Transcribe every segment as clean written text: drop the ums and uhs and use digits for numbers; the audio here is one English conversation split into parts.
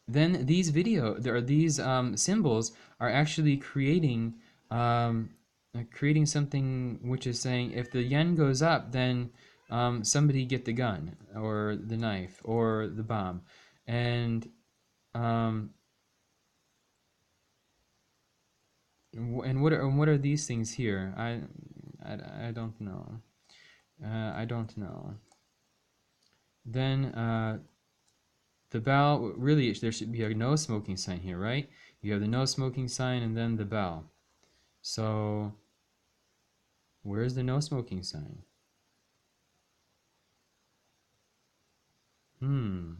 then these symbols are actually creating something which is saying if the yen goes up, then somebody get the gun or the knife or the bomb, and um, what are these things here? I don't know. I don't know. Then the bell, really, there should be a no smoking sign here, right? You have the no smoking sign and then the bell. So where's the no smoking sign? Hmm.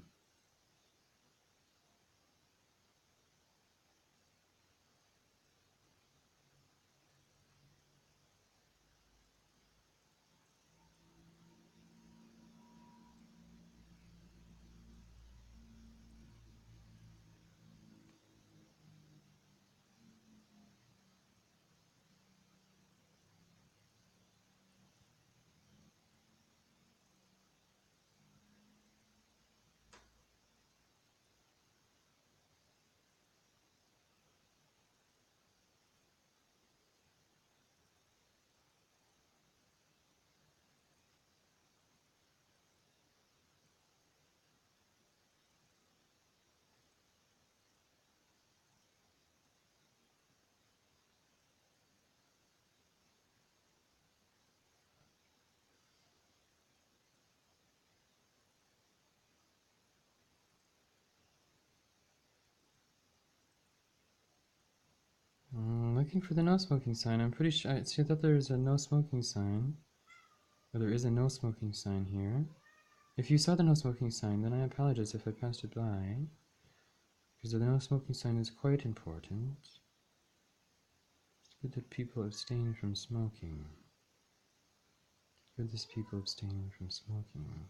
Looking for the no smoking sign. I'm pretty sure. I thought there was a no smoking sign. Or there is a no smoking sign here. If you saw the no smoking sign, then I apologize if I passed it by. Because the no smoking sign is quite important. It's good that people abstain from smoking. Good that people abstain from smoking.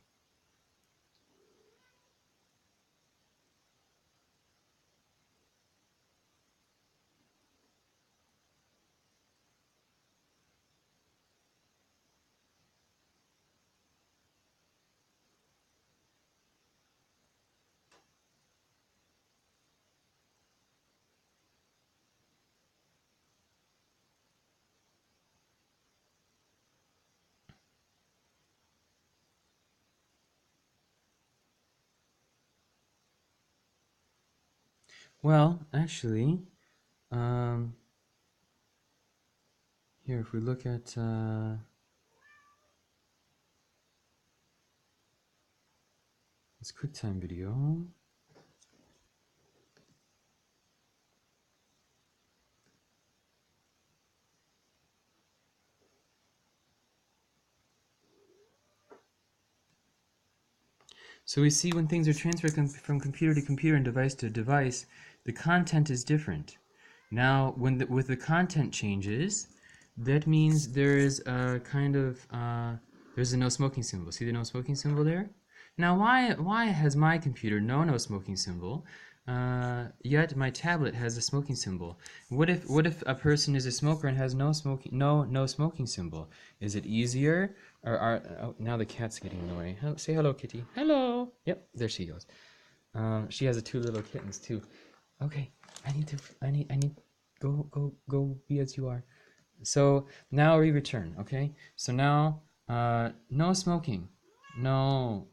Well, actually, um, here, if we look at this QuickTime video, so we see when things are transferred from computer to computer and device to device, the content is different. Now, with the content changes, that means there is a kind of there's a no smoking symbol. See the no smoking symbol there? Now, why has my computer no smoking symbol, yet my tablet has a smoking symbol? What if a person is a smoker and has no smoking symbol? Is it easier? Or oh, now the cat's getting in the way. Say hello, kitty. Hello. Yep, there she goes. She has two little kittens too. Okay, I need go be as you are. So now we return. Okay, so now no smoking, no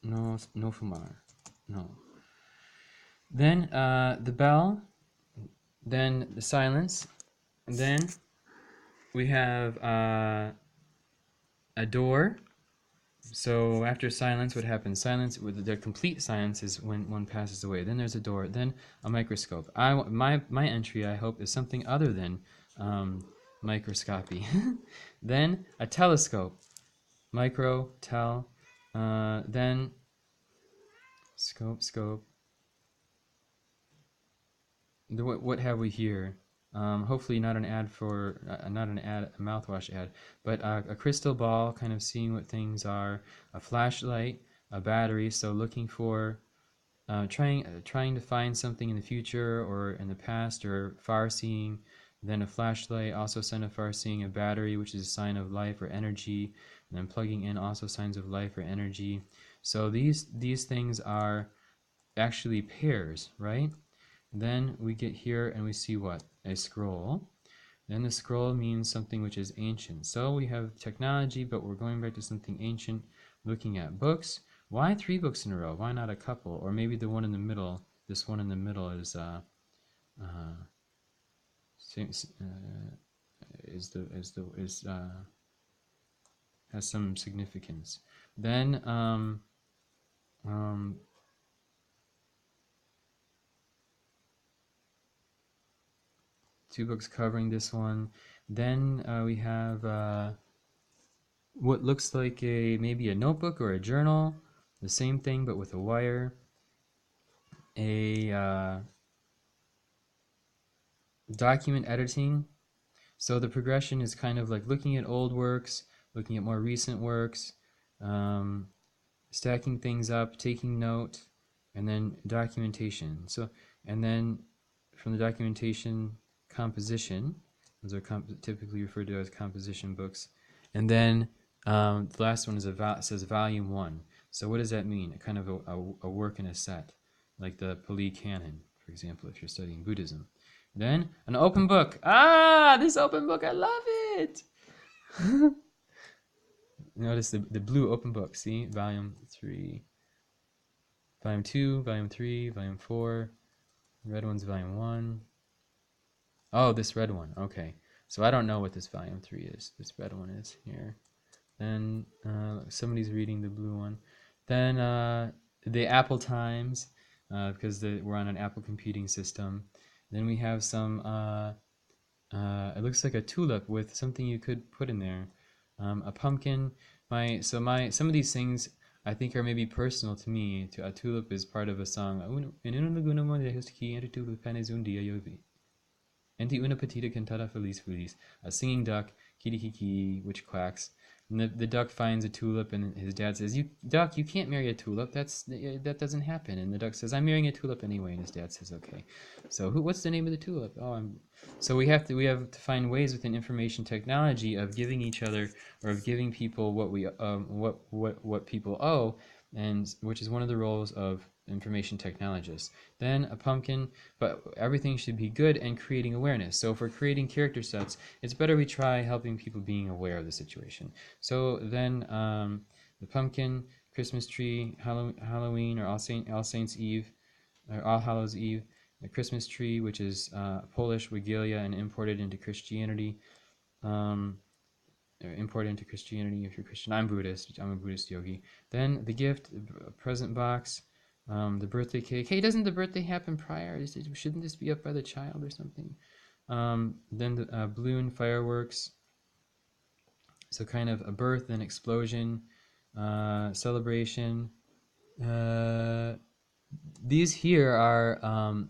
fumar, no. Then the bell, then the silence, and then we have a door. So after silence, what happens? Silence, with the complete silence, is when one passes away. Then there's a door. Then a microscope. My entry, I hope, is something other than microscopy. Then a telescope. Micro, tel. Then scope. What have we here? Hopefully not an ad for not an ad, a mouthwash ad, but a crystal ball, kind of seeing what things are. A flashlight, a battery, so looking for trying to find something in the future or in the past, or far seeing. Then a flashlight, also sign of far seeing. A battery, which is a sign of life or energy, and then plugging in, also signs of life or energy. So these things are actually pairs, right? Then we get here and we see what? A scroll. Then the scroll means something which is ancient. So we have technology, but we're going back to something ancient, looking at books. Why 3 books in a row? Why not a couple? Or maybe the one in the middle, this one in the middle is has some significance. Then um, 2 books covering this one. Then we have what looks like maybe a notebook or a journal, the same thing but with a wire. A document editing. So the progression is kind of like looking at old works, looking at more recent works, stacking things up, taking note, and then documentation. So, and then from the documentation, composition. Those are typically referred to as composition books. And then the last one is says volume 1. So what does that mean? A kind of a work in a set, like the Pali Canon, for example, if you're studying Buddhism. Then an open book. Ah, this open book, I love it. Notice the blue open book. See, volume 3, volume 2, volume 3, volume 4. Red one's volume 1. Oh, this red one. Okay, so I don't know what this volume 3 is. This red one is here. Then somebody's reading the blue one. Then the Apple Times, because we're on an Apple computing system. Then we have some. It looks like a tulip with something you could put in there. A pumpkin. Some of these things I think are maybe personal to me. A tulip is part of a song. Enti una petita cantata feliz feliz. A singing duck, kiki, which quacks. And the duck finds a tulip, and his dad says, "Duck, you can't marry a tulip. That doesn't happen." And the duck says, "I'm marrying a tulip anyway." And his dad says, "Okay." So what's the name of the tulip? So we have to find ways within information technology of giving each other, or of giving people what people owe, and which is one of the roles of information technologists. Then a pumpkin, but everything should be good and creating awareness. So if we're creating character sets, it's better we try helping people being aware of the situation. So then the pumpkin, Christmas tree, Halloween or All Saints Eve, or All Hallows Eve, the Christmas tree, which is Polish regalia and imported into Christianity. Imported into Christianity if you're Christian. I'm Buddhist. I'm a Buddhist yogi. Then the gift, present box, the birthday cake. Hey, doesn't the birthday happen prior? Shouldn't this be up by the child or something? Then the balloon, fireworks. So kind of a birth, an explosion, celebration. These here are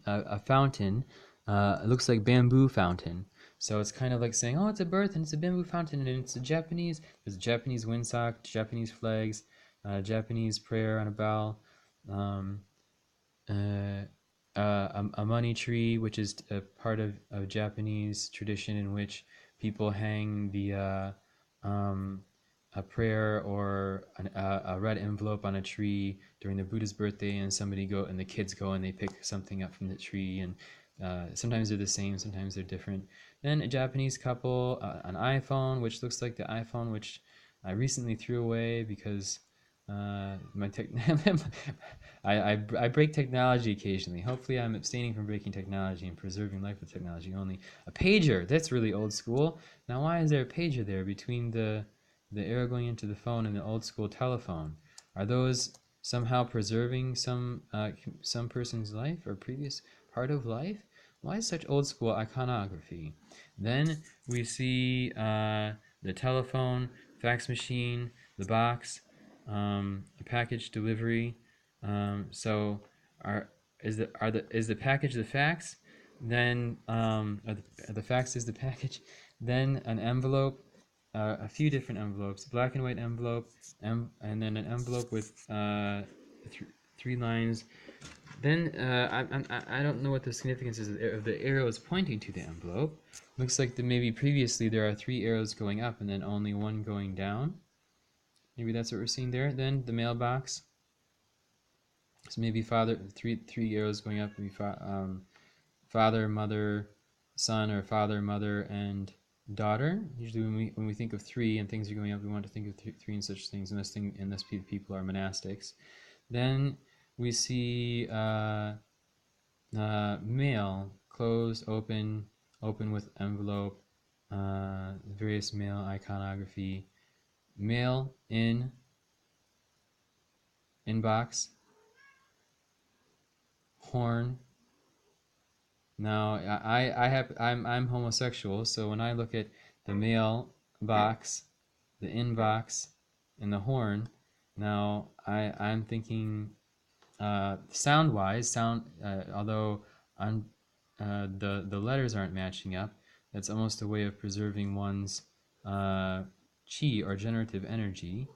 a fountain. It looks like bamboo fountain. So it's kind of like saying, oh, it's a birth and it's a bamboo fountain and it's a Japanese. There's a Japanese windsock, Japanese flags, Japanese prayer on a bell, a money tree, which is a part of Japanese tradition in which people hang a prayer or a red envelope on a tree during the Buddha's birthday, and the kids go and they pick something up from the tree, and sometimes they're the same, sometimes they're different. Then a Japanese couple, an iPhone, which looks like the iPhone which I recently threw away because my I break technology occasionally. Hopefully I'm abstaining from breaking technology and preserving life with technology only. A pager, that's really old school. Now why is there a pager there between the arrow going into the phone and the old school telephone? Are those somehow preserving some person's life or previous part of life? Why such old school iconography? Then we see the telephone, fax machine, the box, a package delivery. So is the package the fax? Then the fax is the package. Then an envelope, a few different envelopes, black and white envelope, and then an envelope with 3 lines. Then I don't know what the significance is of the arrows pointing to the envelope. Looks like maybe previously there are 3 arrows going up and then only 1 going down. Maybe that's what we're seeing there. Then the mailbox. So maybe father, three arrows going up, maybe father, mother, son, or father, mother, and daughter. Usually, when we think of three and things are going up, we want to think of three and such things, unless people are monastics. Then we see mail, closed, open with envelope, various mail iconography, mail inbox, horn. Now I'm homosexual, so when I look at the mail box, the inbox, and the horn, now I'm thinking sound-wise, although the letters aren't matching up, that's almost a way of preserving one's chi or generative energy.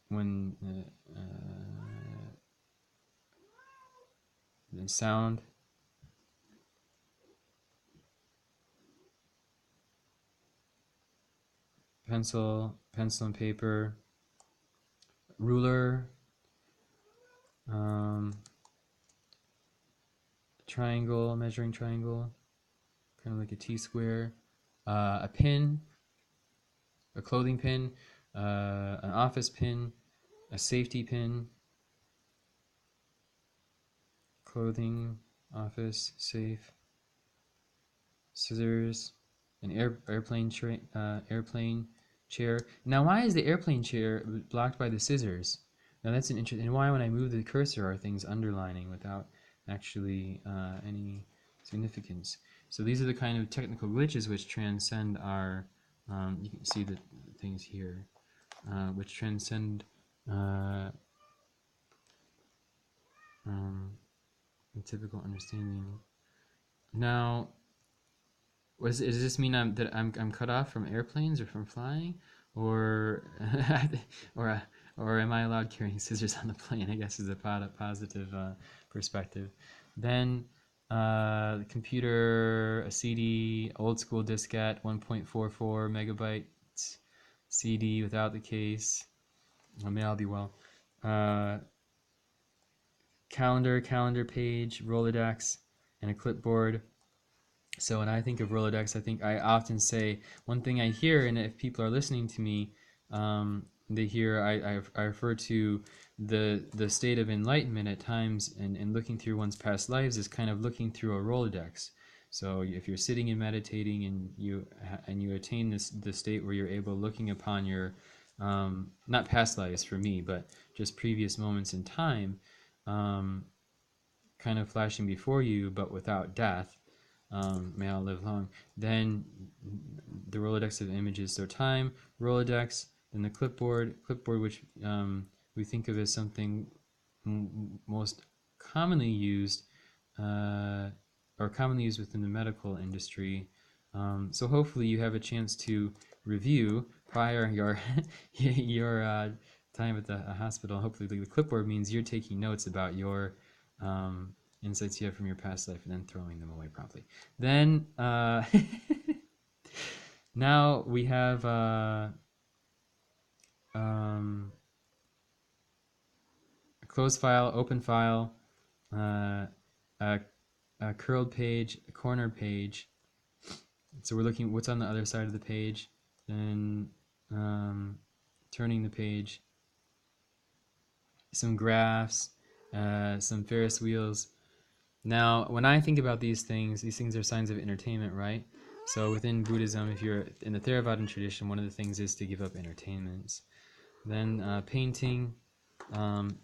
When the sound, pencil and paper, ruler, triangle, measuring triangle, kind of like a T-square, a pin, a clothing pin, an office pin, a safety pin, clothing, office, safe, scissors, an airplane chair. Now, why is the airplane chair blocked by the scissors? Now, that's an interesting. And why, when I move the cursor, are things underlining without actually any significance? So these are the kind of technical glitches which transcend our. You can see the things here, which transcend the typical understanding. Now, does this mean I'm cut off from airplanes or from flying, or or am I allowed carrying scissors on the plane? I guess is a positive perspective. Then the computer, a CD, old school diskette, 1.44 megabytes CD without the case. May all be well. Calendar page, Rolodex, and a clipboard. So when I think of Rolodex, I often say one thing I hear, and if people are listening to me, they hear I refer to the state of enlightenment at times, and looking through one's past lives is kind of looking through a Rolodex. So if you're sitting and meditating, and you attain the state where you're able, looking upon your not past lives for me, but just previous moments in time, kind of flashing before you, but without death. May all live long. Then the Rolodex of images. So time, Rolodex, then the clipboard, which we think of as something most commonly used, or commonly used within the medical industry. So hopefully you have a chance to review prior your your time at the hospital. Hopefully the clipboard means you're taking notes about your insights you have from your past life, and then throwing them away promptly. Then now we have a closed file, open file, a curled page, a corner page. So we're looking what's on the other side of the page, then turning the page, some graphs, some Ferris wheels. Now, when I think about these things are signs of entertainment, right? So within Buddhism, if you're in the Theravadan tradition, one of the things is to give up entertainments. Then painting.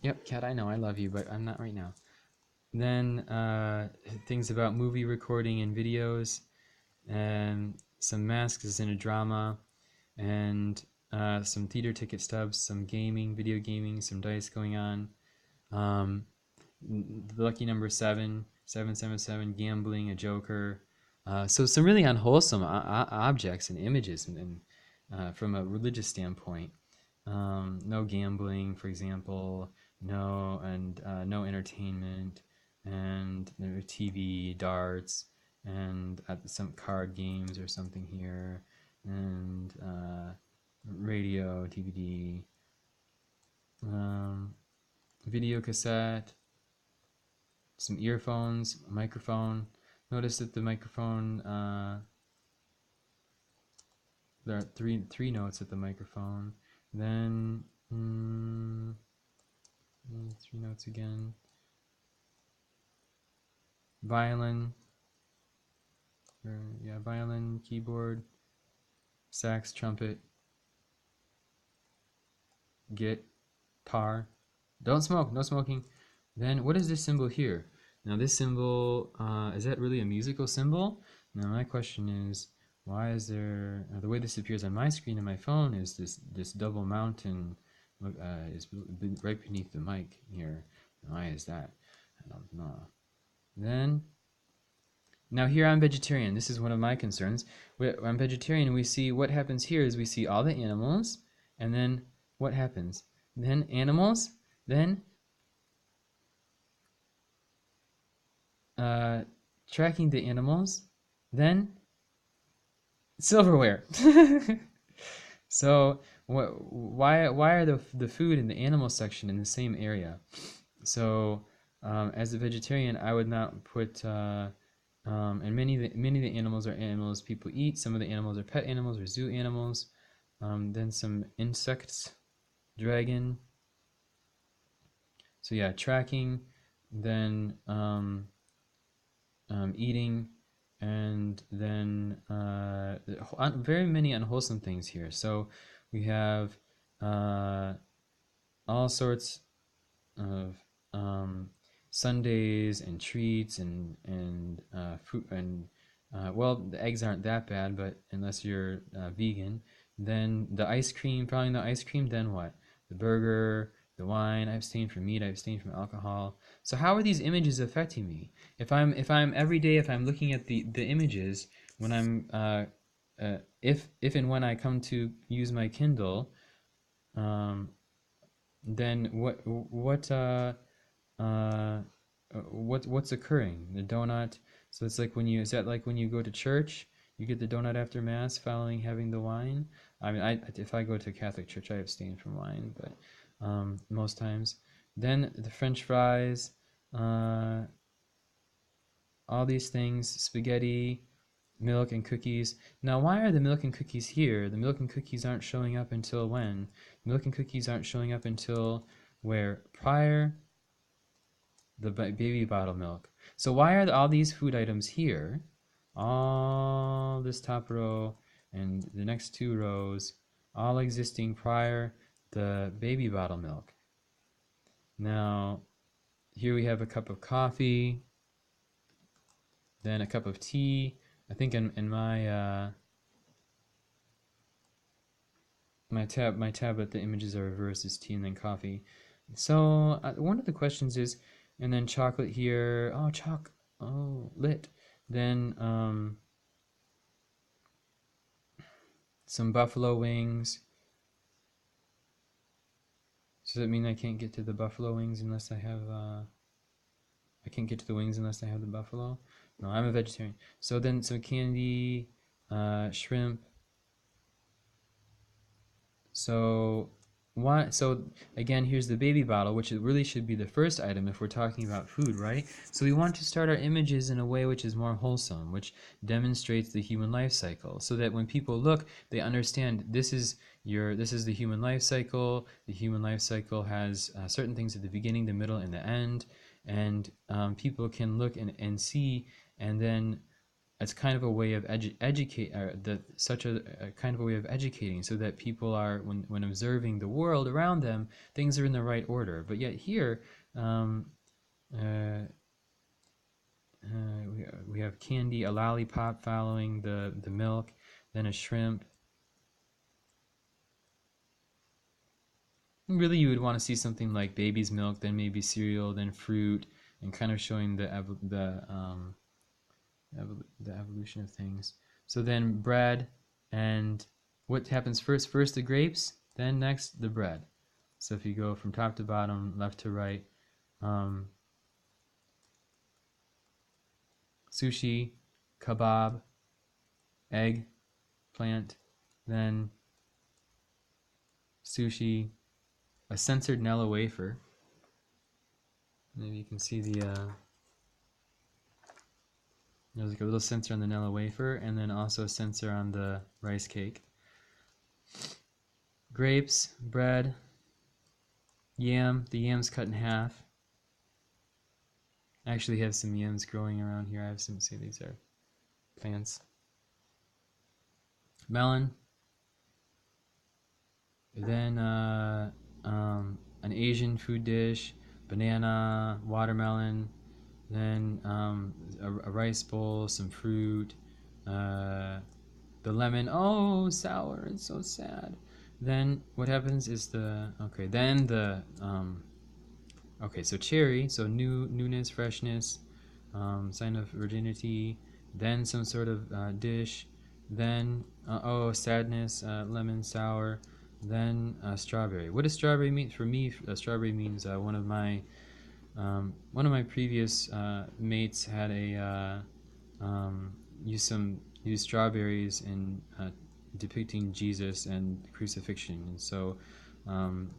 Yep, cat, I know, I love you, but I'm not right now. Then things about movie recording and videos, and some masks as in a drama, and some theater ticket stubs, some gaming, video gaming, some dice going on. The lucky number 777, gambling, a joker. So some really unwholesome objects and images, and from a religious standpoint. No gambling, for example, no entertainment, and no TV, darts, and some card games or something here, and radio, DVD. video cassette, some earphones, a microphone. Notice that the microphone, there are three notes at the microphone. Then 3 notes again. Violin, violin, keyboard, sax, trumpet, guitar. Don't smoke, no smoking. Then what is this symbol here? Now this symbol, is that really a musical symbol? Now my question is, why is there, the way this appears on my screen on my phone is this double mountain is right beneath the mic here. Why is that? I don't know. Then, now here I'm vegetarian. This is one of my concerns. I'm vegetarian. We see what happens here is we see all the animals, and then what happens? Then animals, then tracking the animals, then silverware. So why are the food and the animal section in the same area? So as a vegetarian, I would not put and many of the animals are animals people eat. Some of the animals are pet animals or zoo animals. Then some insects, dragon. So yeah, tracking, then eating, and then very many unwholesome things here. So we have all sorts of sundaes and treats and fruit and well, the eggs aren't that bad, but unless you're vegan, then the ice cream, following the ice cream, then what? The burger, the wine. I abstain from meat. I abstain from alcohol. So how are these images affecting me? If I'm every day, if I'm looking at the images when I'm if and when I come to use my Kindle, then what's occurring? The donut. So it's like is that like when you go to church, you get the donut after mass following having the wine? I mean, if I go to a Catholic church, I abstain from wine, but most times. Then the French fries, all these things, spaghetti, milk and cookies. Now, why are the milk and cookies here? The milk and cookies aren't showing up until when? Milk and cookies aren't showing up until where? Prior the baby bottle milk. So why are all these food items here? All this top row and the next two rows, all existing prior the baby bottle milk. Now, here we have a cup of coffee, then a cup of tea. I think in my my tablet, the images are reversed as tea and then coffee. So one of the questions is, and then chocolate here. Oh, lit. Then some buffalo wings. Does that mean I can't get to the buffalo wings unless I have I can't get to the wings unless I have the buffalo? No, I'm a vegetarian. So then some candy, shrimp. So again, here's the baby bottle, which it really should be the first item if we're talking about food, right? So we want to start our images in a way which is more wholesome, which demonstrates the human life cycle, so that when people look, they understand this is the human life cycle. The human life cycle has certain things at the beginning, the middle, and the end, and people can look and see, and then it's kind of a way of kind of a way of educating, so that people are, when observing the world around them, things are in the right order. But yet here, we have candy, a lollipop following the milk, then a shrimp. Really, you would want to see something like baby's milk, then maybe cereal, then fruit, and kind of showing the evolution of things. So then bread, and what happens first? First the grapes, then next the bread. So if you go from top to bottom, left to right, sushi, kebab, egg, plant, then sushi, a censored Nella wafer, maybe you can see the there's like a little sensor on the Nilla wafer, and then also a sensor on the rice cake. Grapes, bread, yam. The yam's cut in half. I actually have some yams growing around here. I have some, see, these are plants. Melon. Then an Asian food dish, banana, watermelon, then a rice bowl, some fruit, the lemon, oh, sour, it's so sad. Then what happens is okay, so cherry, so newness, freshness, sign of virginity, then some sort of dish, then, sadness, lemon, sour, then strawberry. What does strawberry mean? For me, strawberry means one of my previous mates had used strawberries in depicting Jesus and crucifixion, and so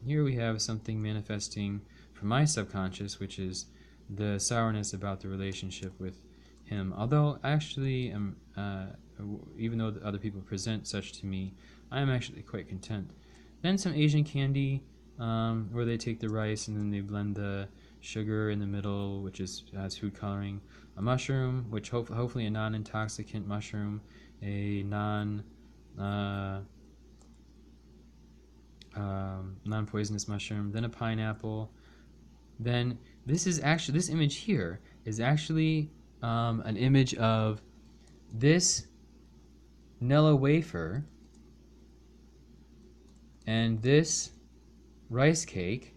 here we have something manifesting from my subconscious, which is the sourness about the relationship with him. Although actually, even though other people present such to me, I am actually quite content. Then some Asian candy, where they take the rice and then they blend the sugar in the middle, which has food coloring. A mushroom, which hopefully a non-intoxicant mushroom, a non-poisonous mushroom. Then a pineapple. Then this image here is actually an image of this Nilla wafer and this rice cake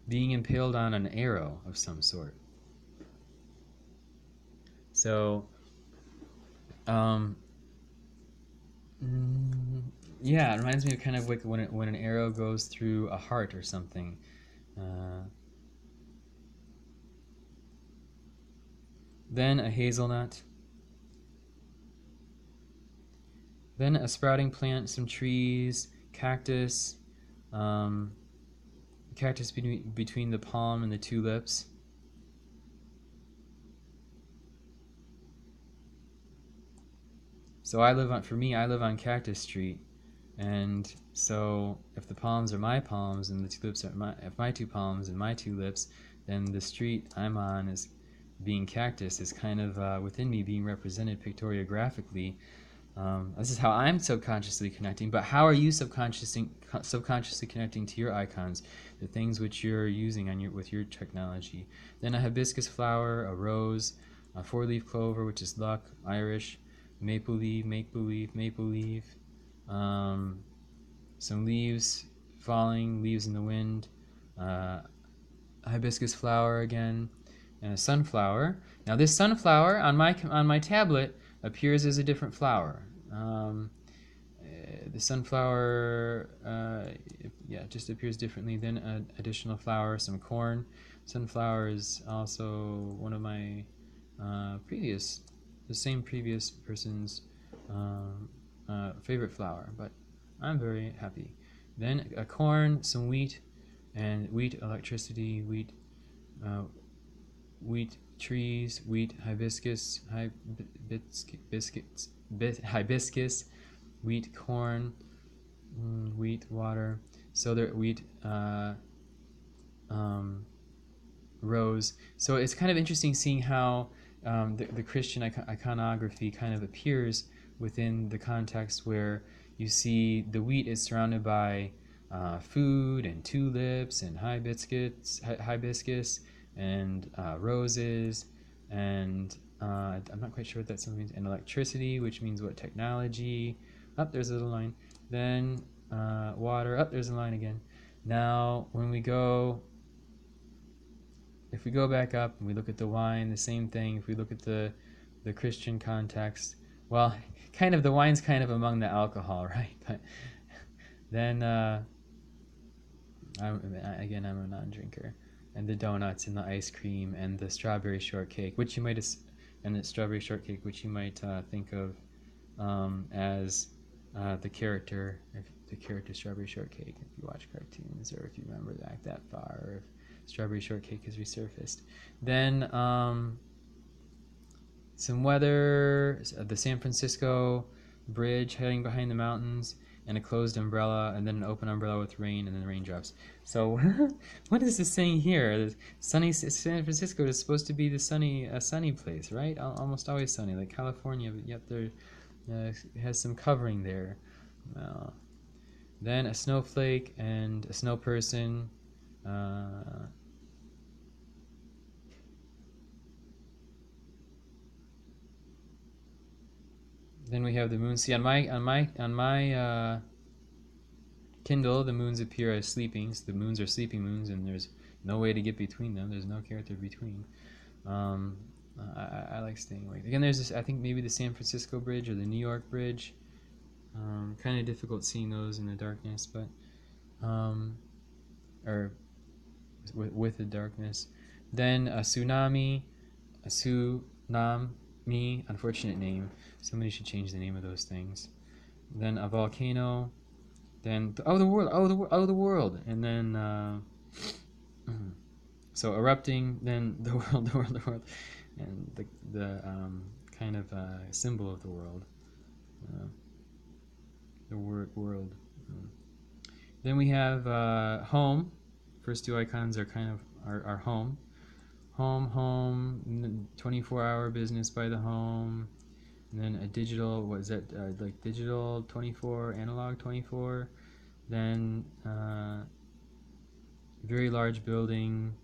being impaled on an arrow of some sort. So, yeah, it reminds me of kind of like when an arrow goes through a heart or something. Then a hazelnut. Then a sprouting plant, some trees, cactus, cactus between the palm and the tulips. So I live on Cactus Street, and so if the palms are my palms and the tulips are my two palms and my tulips, then the street I'm on is being cactus is kind of within me being represented pictoriographically. This is how I'm subconsciously connecting, but how are you subconsciously connecting to your icons, the things which you're using with your technology? Then a hibiscus flower, a rose, a four-leaf clover, which is luck, Irish, maple leaf, some leaves falling, leaves in the wind, a hibiscus flower again, and a sunflower. Now this sunflower on my tablet appears as a different flower. The sunflower, just appears differently. Then an additional flower, some corn. Sunflower is also one of my the same previous person's favorite flower, but I'm very happy. Then a corn, some wheat, and wheat electricity, wheat trees, wheat hibiscus, wheat corn, wheat water. So there wheat rose. So it's kind of interesting seeing how the Christian iconography kind of appears within the context where you see the wheat is surrounded by food and tulips and hibiscus and roses, and I'm not quite sure what that something means, and electricity, which means what, technology. There's a little line. Then water. There's a line again. Now if we go back up and we look at the wine, the same thing. If we look at the Christian context, well, kind of the wine's kind of among the alcohol, right? But then I'm a non-drinker. And the donuts and the ice cream and the strawberry shortcake, which you might think of as the character strawberry shortcake, if you watch cartoons or if you remember back that far, or if Strawberry shortcake has resurfaced. Then some weather, the San Francisco bridge heading behind the mountains, and a closed umbrella, and then an open umbrella with rain, and then raindrops. So, what is this saying here? Sunny San Francisco is supposed to be a sunny place, right? Almost always sunny, like California, but yet there has some covering there. Then a snowflake and a snow person. Then we have the moon. See, on my Kindle, the moons appear as sleeping. So the moons are sleeping moons, and there's no way to get between them. There's no character between. I like staying awake. Again, there's this. I think maybe the San Francisco Bridge or the New York Bridge. Kind of difficult seeing those in the darkness, but or with the darkness. Then a tsunami, unfortunate name. Somebody should change the name of those things. Then a volcano. Then the world, and then so erupting. Then the world, and the kind of symbol of the world, the world. Then we have home. First two icons are kind of our home. Home, 24-hour business by the home. And then a digital, what is that, like digital 24, analog 24. Then very large building,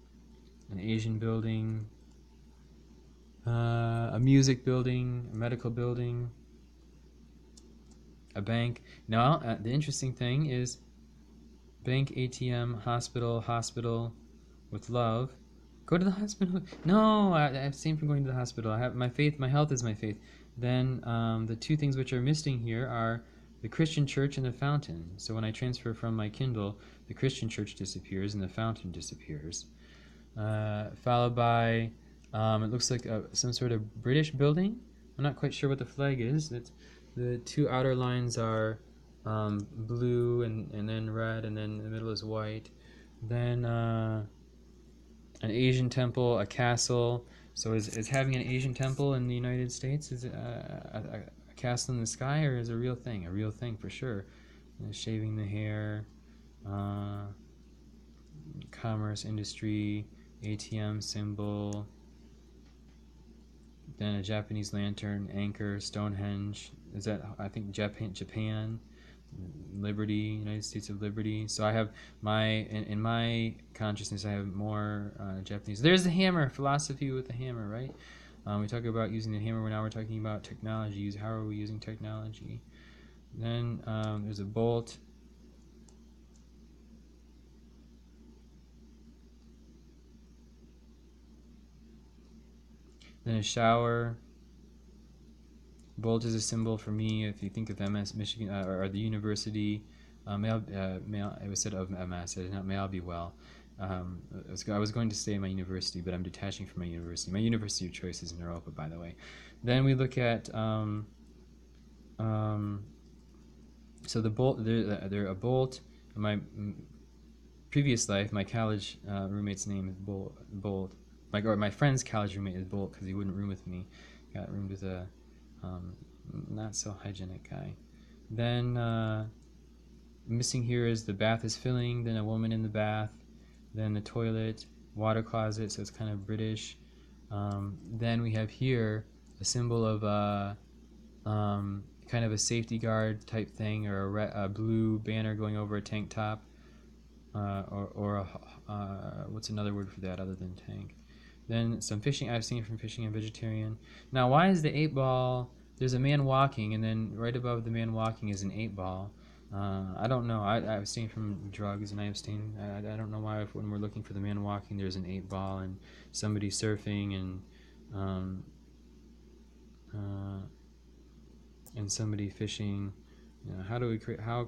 an Asian building, a music building, a medical building, a bank. Now, the interesting thing is bank, ATM, hospital with love. Go to the hospital. No, I abstain from going to the hospital. I have my faith. My health is my faith. Then the two things which are missing here are the Christian church and the fountain. So when I transfer from my Kindle, the Christian church disappears and the fountain disappears. Followed by, it looks like some sort of British building. I'm not quite sure what the flag is. The two outer lines are blue and then red, and then the middle is white. Then an Asian temple, a castle. So is having an Asian temple in the United States, is it a castle in the sky, or is it a real thing? A real thing for sure. Shaving the hair, commerce, industry, ATM symbol, then a Japanese lantern, anchor, Stonehenge. Is that, I think, Japan, Liberty, United States of Liberty. So I have in my consciousness, I have more Japanese. There's the hammer, philosophy with the hammer, right? We talk about using the hammer. Now we're talking about technology. How are we using technology? Then there's a bolt. Then a shower. Bolt is a symbol for me. If you think of MS, Michigan, or the university, it was said of MS. It did not. May all be well. I was going to say my university, but I'm detaching from my university. My university of choice is in Europa, by the way. Then we look at so the bolt. There a bolt. In my previous life, my college roommate's name is Bolt. My friend's college roommate is Bolt because he wouldn't room with me. Got roomed with a not so hygienic guy. Then missing here is the bath is filling, then a woman in the bath, then the toilet, water closet, so it's kind of British. Then we have here a symbol of kind of a safety guard type thing, or a blue banner going over a tank top, or what's another word for that other than tank? Then some fishing. I've seen from Fishing and Vegetarian. Now, why is the 8-ball? There's a man walking, and then right above the man walking is an 8-ball. I don't know. I abstain from drugs, and I abstain. I don't know why when we're looking for the man walking, there's an 8-ball and somebody surfing and somebody fishing. You know, how do we create? How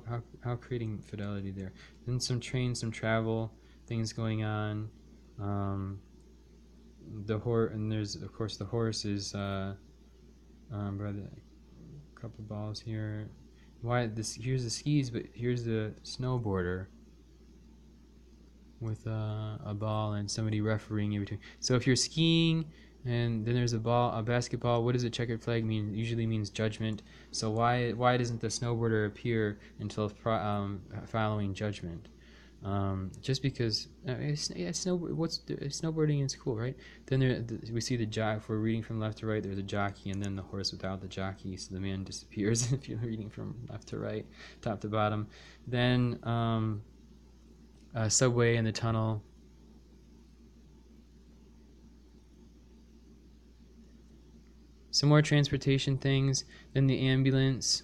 creating fidelity there? Then some trains, some travel things going on. The horse, and there's of course the horse is by the couple balls here. Why this? Here's the skis, but here's the snowboarder. a ball and somebody refereeing in between. So if you're skiing and then there's a basketball, what does a checkered flag mean? It usually means judgment. So why doesn't the snowboarder appear until following judgment? Just because snowboarding is cool, right? Then we see the jockey. If we're reading from left to right, there's a jockey, and then the horse without the jockey, so the man disappears. If you're reading from left to right, top to bottom, then a subway in the tunnel. Some more transportation things. Then the ambulance.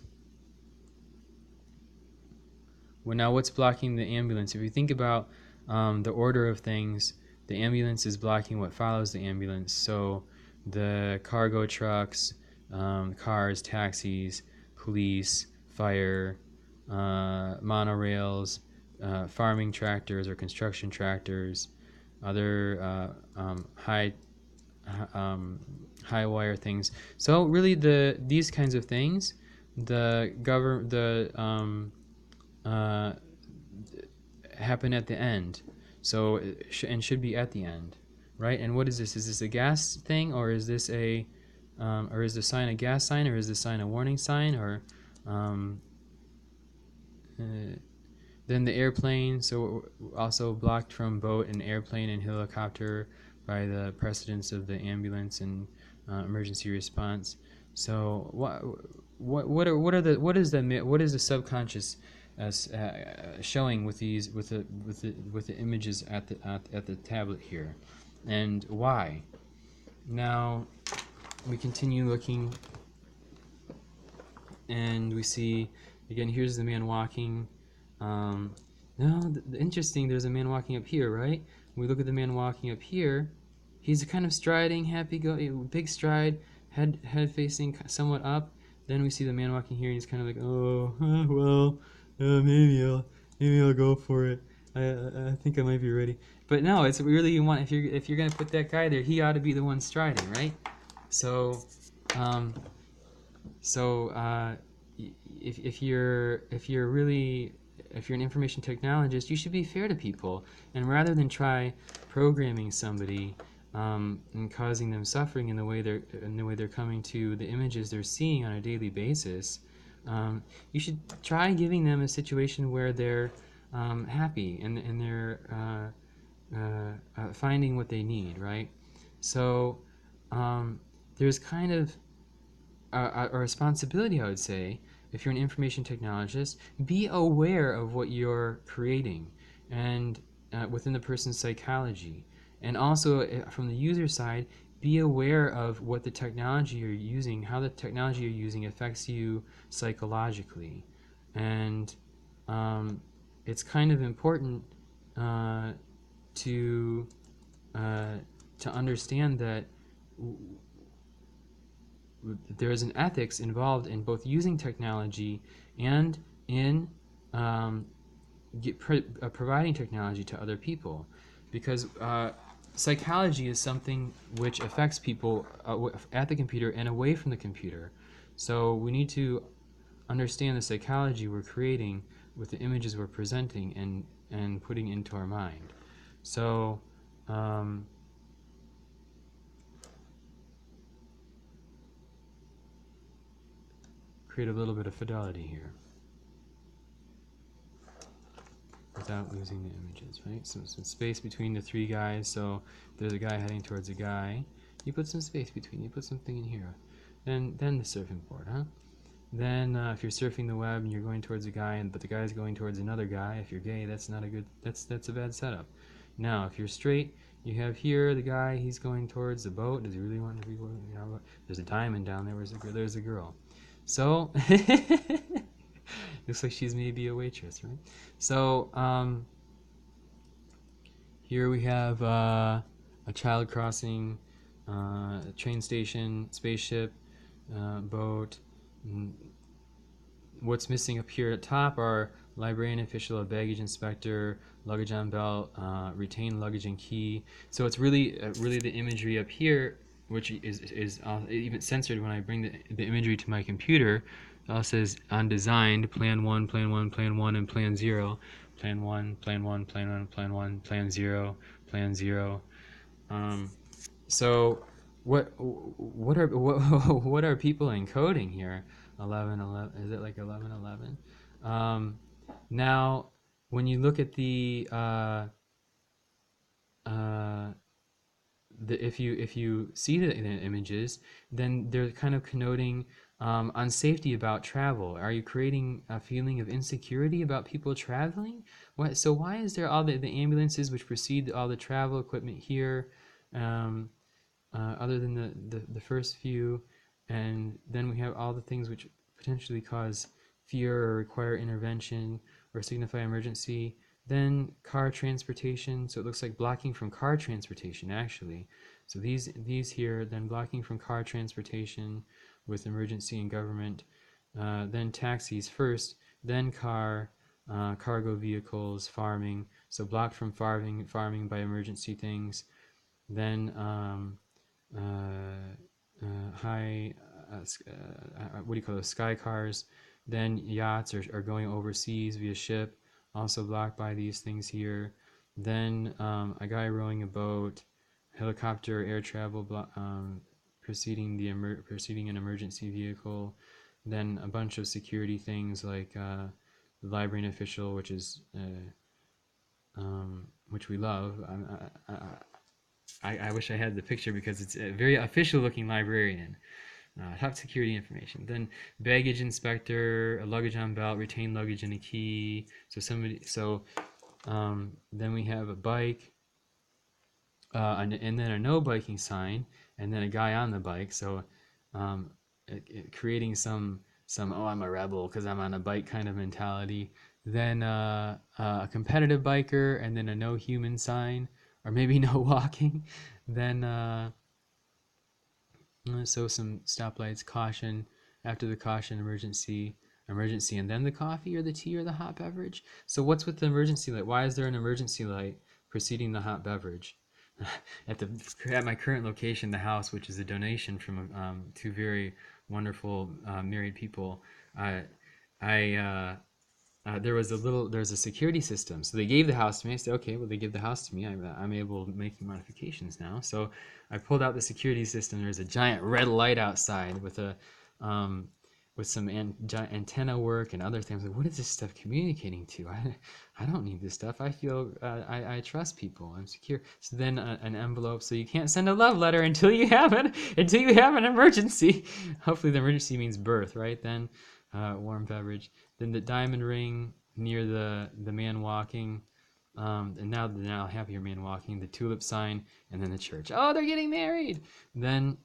Well, now what's blocking the ambulance? If you think about the order of things, the ambulance is blocking what follows the ambulance. So the cargo trucks, cars, taxis, police, fire, monorails, farming tractors or construction tractors, other high wire things. So really, these kinds of things, happen at the end. So and should be at the end, right? And what is this? Is this a gas thing, or is this or is the sign a gas sign, or is the sign a warning sign, or then the airplane, so also blocked from boat and airplane and helicopter by the precedence of the ambulance and emergency response. So what is the subconscious showing with the images at the tablet here, and why? Now we continue looking, and we see again. Here's the man walking. Now, interesting, there's a man walking up here, right? When we look at the man walking up here, he's kind of striding, big stride, head facing somewhat up. Then we see the man walking here, and he's kind of like, maybe I'll go for it. I think I might be ready. But no, it's really, you want, if you're gonna put that guy there, he ought to be the one striding, right? So, if you're an information technologist, you should be fair to people, and rather than try programming somebody and causing them suffering in the way they're coming to the images they're seeing on a daily basis, you should try giving them a situation where they're happy and they're finding what they need, right? So there's kind of a responsibility, I would say, if you're an information technologist, be aware of what you're creating and within the person's psychology. And also, from the user side, be aware of what the technology you're using, how the technology you're using affects you psychologically. And it's kind of important to understand that there is an ethics involved in both using technology and in providing technology to other people, because psychology is something which affects people at the computer and away from the computer. So we need to understand the psychology we're creating with the images we're presenting and putting into our mind. So create a little bit of fidelity here without losing the images, right? So some space between the three guys. So there's a guy heading towards a guy. You put some space between. You put something in here. Then the surfing board, huh? Then if you're surfing the web and you're going towards a guy, but the guy's going towards another guy, if you're gay, that's not a good. That's a bad setup. Now, if you're straight, you have here the guy. He's going towards the boat. Does he really want to be going? There's a diamond down there. There's a girl. So looks like she's maybe a waitress, right? So here we have a child crossing, a train station, spaceship, boat. What's missing up here at top are librarian official, a baggage inspector, luggage on belt, retained luggage and key. So it's really the imagery up here, which is even censored when I bring the imagery to my computer. It all says on designed, plan 1, plan 1, plan 1, and plan 0. plan 1, plan 1, plan 1, plan 1, plan 0, plan 0. So what are people encoding here? 11:11, is it like 11:11? Now, when you look at uh, if you see the images, then they're kind of connoting unsafety about travel. Are you creating a feeling of insecurity about people traveling? What? So why is there all the ambulances which precede all the travel equipment here? Um, Other than the first few, and then we have all the things which potentially cause fear or require intervention or signify emergency. Then car transportation, so it looks like blocking from car transportation actually. So these here, then blocking from car transportation with emergency and government. Then taxis first, then cargo vehicles, farming. So blocked from farming by emergency things. Then high, what do you call those, sky cars. Then yachts are going overseas via ship, also blocked by these things here. Then a guy rowing a boat, helicopter, air travel, preceding an emergency vehicle. Then a bunch of security things like the librarian official, which we love. I wish I had the picture because it's a very official looking librarian. Top security information. Then baggage inspector, a luggage on belt, retained luggage and a key. Then we have a bike, and then a no biking sign, and then a guy on the bike. So um, creating some oh, I'm a rebel because I'm on a bike kind of mentality. Then a competitive biker, and then a no human sign, or maybe no walking. Then so some stoplights, caution, after the caution, emergency, and then the coffee or the tea or the hot beverage. So what's with the emergency light? Why is there an emergency light preceding the hot beverage? At my current location, the house, which is a donation from two very wonderful married people, I there's a security system. So they gave the house to me. I said, okay, well, they give the house to me. I'm able to make modifications now. So I pulled out the security system. There's a giant red light outside with um, some antenna work and other things. Like, what is this stuff communicating to? I don't need this stuff. I feel I trust people. I'm secure. So then an envelope. So you can't send a love letter until you have an emergency. Hopefully the emergency means birth, right? Then warm beverage. Then the diamond ring near the man walking. And now happier man walking. The tulip sign, and then the church. Oh, they're getting married. Then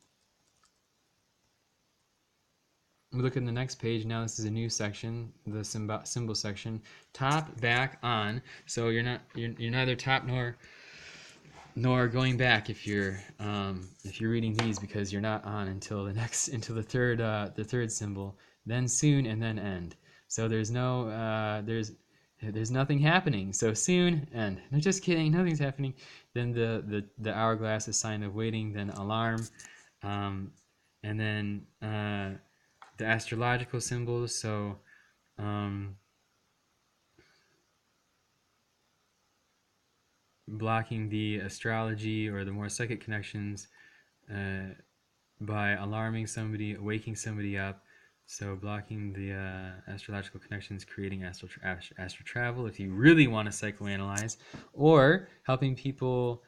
we look at the next page. Now this is a new section, the symbol section. Top, back, on. So you're neither top nor going back if you're reading these, because you're not on until the third symbol. Then soon, and then end. So there's nothing happening. So soon, end. No, just kidding. Nothing's happening. Then the hourglass is sign of waiting. Then alarm, and then the astrological symbols. So blocking the astrology or the more psychic connections by alarming somebody, waking somebody up. So blocking the astrological connections, creating astral travel if you really want to psychoanalyze, or helping people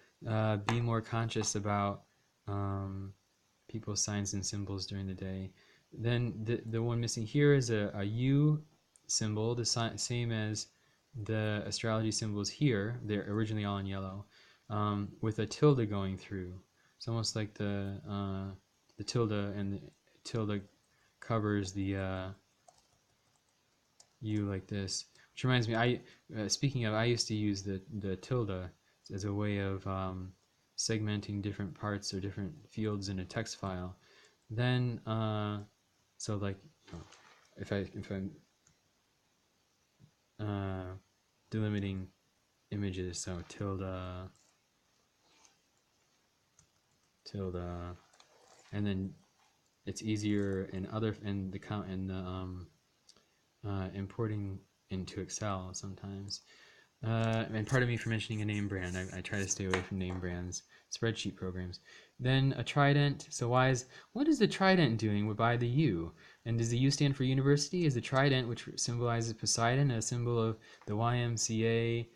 be more conscious about people's signs and symbols during the day. Then the one missing here is a U symbol, the same as the astrology symbols here. They're originally all in yellow, with a tilde going through. It's almost like the tilde, and the tilde covers the U like this. Which reminds me, speaking of, I used to use the tilde as a way of segmenting different parts or different fields in a text file. Then so like if I'm delimiting images, so tilde, and then it's easier in the importing into Excel sometimes. and pardon me for mentioning a name brand. I try to stay away from name brands, spreadsheet programs. Then a trident. So what is the trident doing by the U? And does the U stand for university? Is the trident, which symbolizes Poseidon, a symbol of the YMCA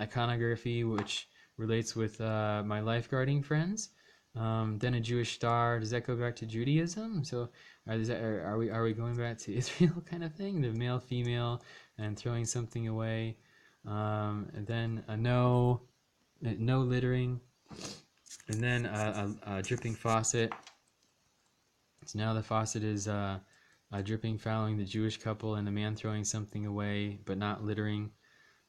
iconography, which relates with my lifeguarding friends? Then a Jewish star. Does that go back to Judaism? So are we going back to Israel kind of thing? The male, female, and throwing something away. And then a no littering, and then a dripping faucet. So now the faucet is dripping, following the Jewish couple, and the man throwing something away but not littering.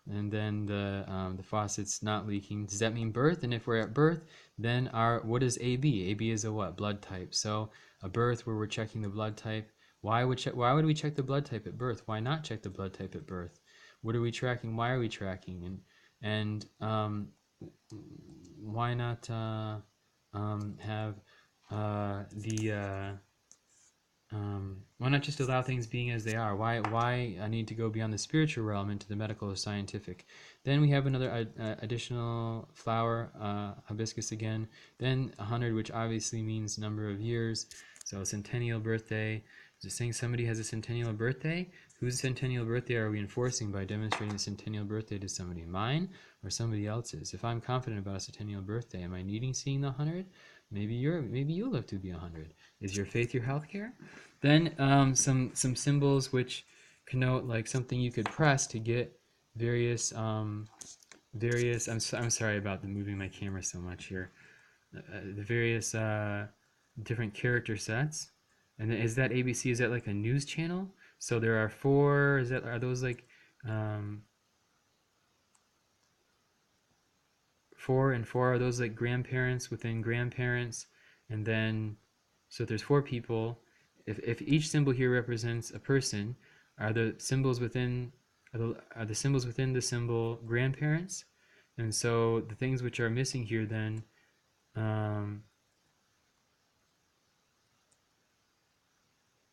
And then the faucet's not leaking. Does that mean birth? And if we're at birth, then what is AB? AB is a what? Blood type. So a birth where we're checking the blood type. Why would we check the blood type at birth? Why not check the blood type at birth? What are we tracking? Why are we tracking? And why not have why not just allow things being as they are? Why I need to go beyond the spiritual realm into the medical or scientific? Then we have another additional flower, hibiscus again. Then 100, which obviously means number of years. So centennial birthday. Is it saying somebody has a centennial birthday? Whose centennial birthday are we enforcing by demonstrating a centennial birthday to somebody? Mine or somebody else's? If I'm confident about a centennial birthday, am I needing seeing the 100? Maybe you'll live to be 100. Is your faith your healthcare? Then some symbols which connote like something you could press to get various I'm sorry about the moving my camera so much here. The various different character sets. And then, is that ABC? Is that like a news channel? So there are 4. Are those like 4 and 4? Are those like grandparents within grandparents? And then, so if there's 4 people, if each symbol here represents a person, are the symbols within the symbol grandparents? And so the things which are missing here then,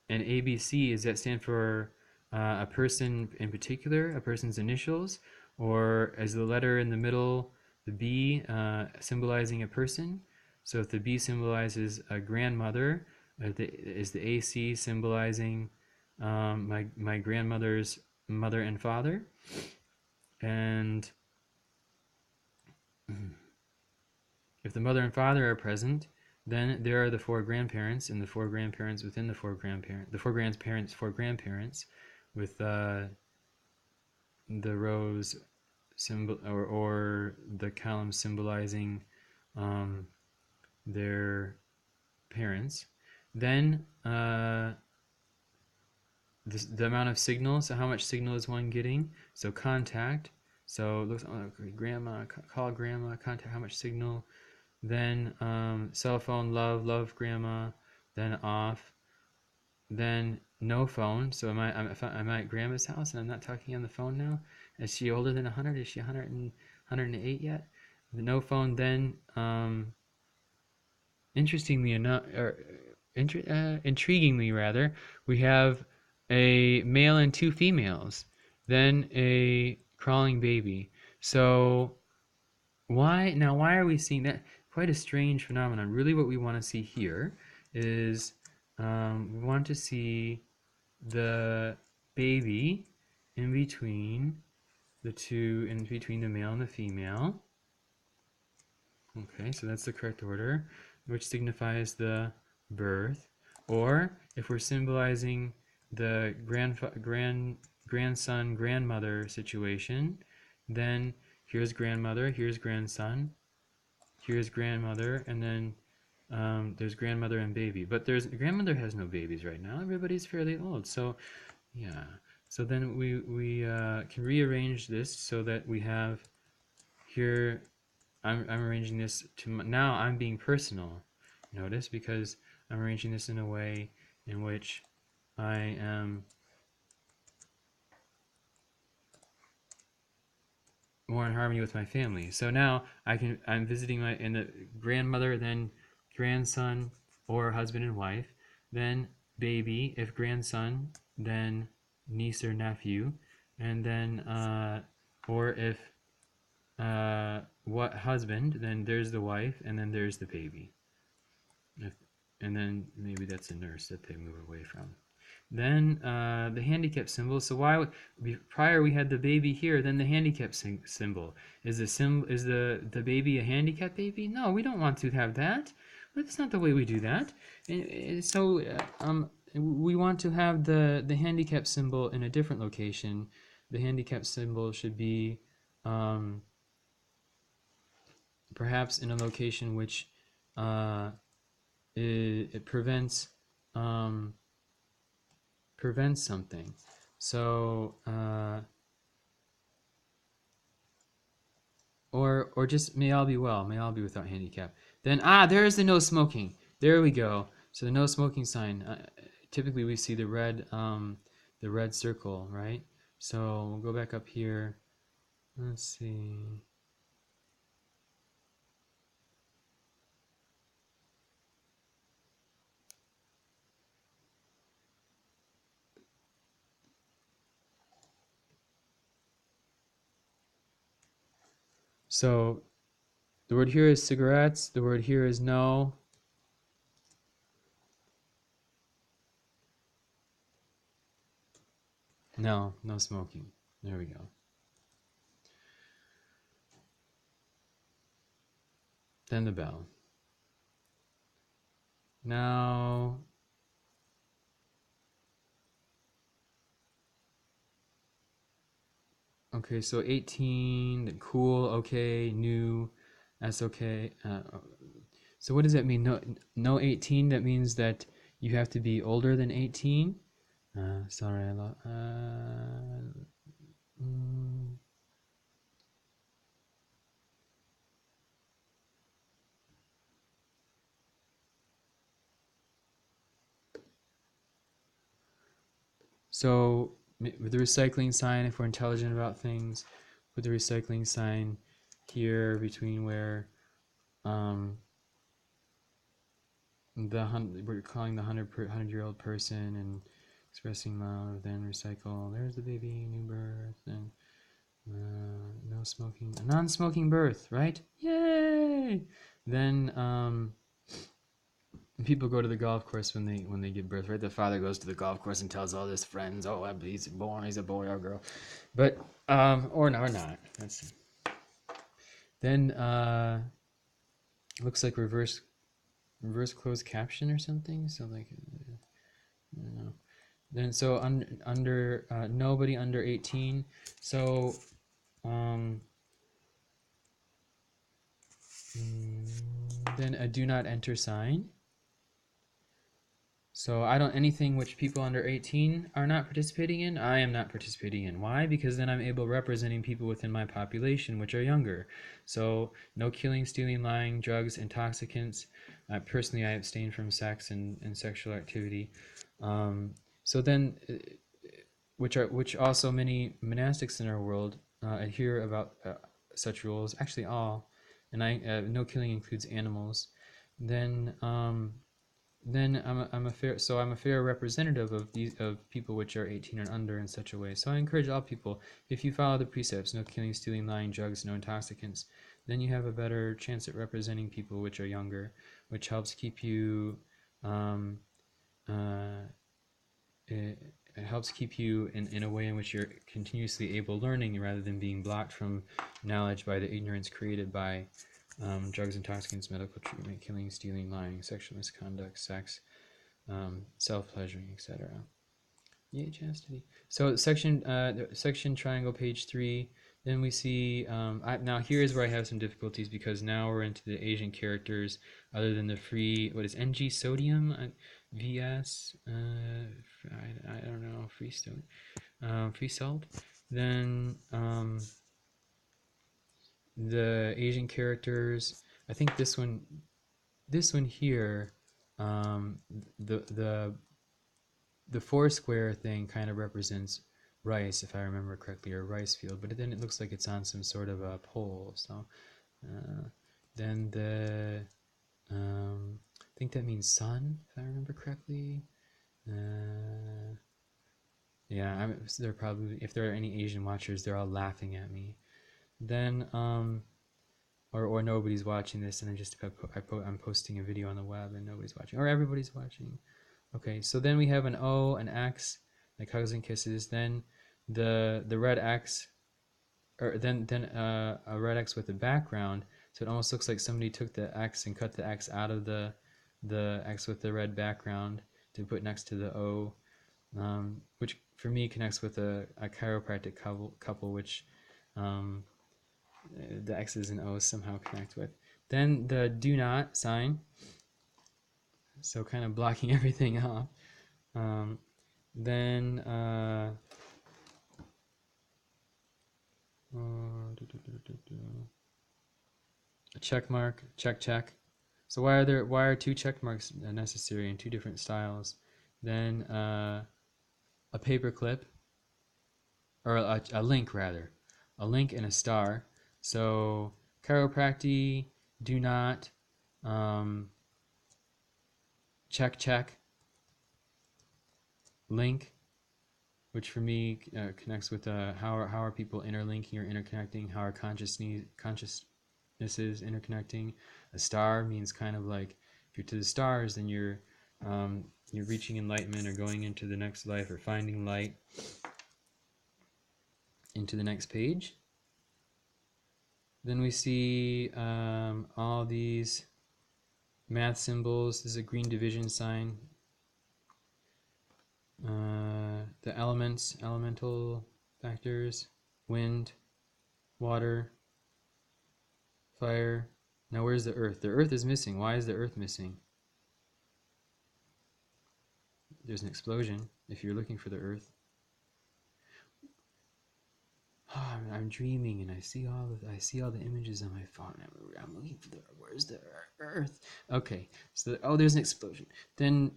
and ABC, does that stand for a person in particular, a person's initials, or is the letter in the middle, the B, symbolizing a person? So if the B symbolizes a grandmother, is the AC symbolizing my grandmother's mother and father? And if the mother and father are present, then there are the 4 grandparents, and the 4 grandparents within the 4 grandparents, the 4 grandparents, 4 grandparents, with the rows symbol or the columns symbolizing their parents. Then the amount of signal. So how much signal is one getting? So contact. So looks grandma, call grandma, contact. How much signal? Then cell phone, love grandma. Then off. Then no phone. So I'm at grandma's house and I'm not talking on the phone now. Is she older than 100? Is she 108 yet? The no phone. Then interestingly enough, or intriguingly rather, we have a male and 2 females. Then a crawling baby. So why are we seeing that? Quite a strange phenomenon. Really what we want to see here is we want to see the baby in between the two, in between the male and the female. Okay, so that's the correct order, which signifies the birth. Or if we're symbolizing the grandson, grandmother situation, then here's grandmother, here's grandson, here's grandmother, and then there's grandmother and baby. But grandmother has no babies right now. Everybody's fairly old. So yeah. So then we can rearrange this so that we have here. I'm arranging this to now. I'm being personal. Notice, because I'm arranging this in a way in which I am more in harmony with my family. So now I'm visiting in the grandmother, then grandson, or husband and wife, then baby if grandson, then niece or nephew, and then Or if what husband, then there's the wife, and then there's the baby. If, and then maybe that's a nurse that they move away from. Then the handicap symbol. So why prior we had the baby here, then the handicap symbol. Is the baby a handicap baby? No, we don't want to have that. That's not the way we do that. So we want to have the handicap symbol in a different location. The handicap symbol should be perhaps in a location which it prevents prevents something. So or just may all be well, may all be without handicap. Then there's the no smoking. There we go. So the no smoking sign. Typically we see the red circle, right? So we'll go back up here. Let's see. So the word here is cigarettes. The word here is no. No smoking. There we go. Then the bell. Now, okay, so 18, cool, okay, new, that's okay. So what does that mean? No 18, that means that you have to be older than 18. Sorry, so with the recycling sign, if we're intelligent about things, put the recycling sign here between where we're calling the 100-year-old person and expressing love, then recycle. There's the baby, new birth, and no smoking, a non-smoking birth, right? Yay! Then people go to the golf course when they give birth, right? The father goes to the golf course and tells all his friends, "Oh, he's born. He's a boy or a girl," but or not. That's then looks like reverse closed caption or something. So like, I don't know. Then so under nobody under 18. So then a do not enter sign. So anything which people under 18 are not participating in, I am not participating in. Why? Because then I'm able representing people within my population which are younger. So no killing, stealing, lying, drugs, intoxicants. Personally, I abstain from sex and sexual activity. So then, which also many monastics in our world adhere about such rules. Actually, all, and no killing includes animals. Then I'm a fair representative of people which are 18 and under in such a way. So I encourage all people, if you follow the precepts, no killing, stealing, lying, drugs, no intoxicants, then you have a better chance at representing people which are younger, which helps keep you it helps keep you in a way in which you're continuously able learning rather than being blocked from knowledge by the ignorance created by drugs, intoxicants, medical treatment, killing, stealing, lying, sexual misconduct, sex, self-pleasuring, etc. Yay, chastity. So section triangle, page 3. Then we see, now here is where I have some difficulties because now we're into the Asian characters other than the free, what is NG sodium? VS, I don't know, free salt. Then the Asian characters, I think this one here, the four square thing kind of represents rice, if I remember correctly, or a rice field, but then it looks like it's on some sort of a pole. So then I think that means sun, if I remember correctly. Yeah, they're probably, if there are any Asian watchers, they're all laughing at me. Then, or nobody's watching this, and I'm posting a video on the web and nobody's watching, or everybody's watching. Okay, so then we have an O, an X, like hugs and kisses. Then the red X, or then a red X with a background. So it almost looks like somebody took the X and cut the X out of the X with the red background to put next to the O, which for me connects with a chiropractic couple, which the X's and O's somehow connect with. Then the do not sign, so kind of blocking everything off. Then a check mark, check. So why are two check marks necessary in two different styles? Then a paper clip, or a link rather, a link and a star. So chiropractic, do not, check, link, which for me connects with how are people interlinking or interconnecting, how are consciousnesses interconnecting. A star means kind of like, if you're to the stars, then you're reaching enlightenment or going into the next life or finding light. Into the next page. Then we see all these math symbols. This is a green division sign. The elements, elemental factors, wind, water, fire. Now where's the earth? The earth is missing. Why is the earth missing? There's an explosion if you're looking for the earth. Oh, I'm dreaming and I see all the images on my phone. I'm looking for where's the earth? Okay, so there's an explosion. Then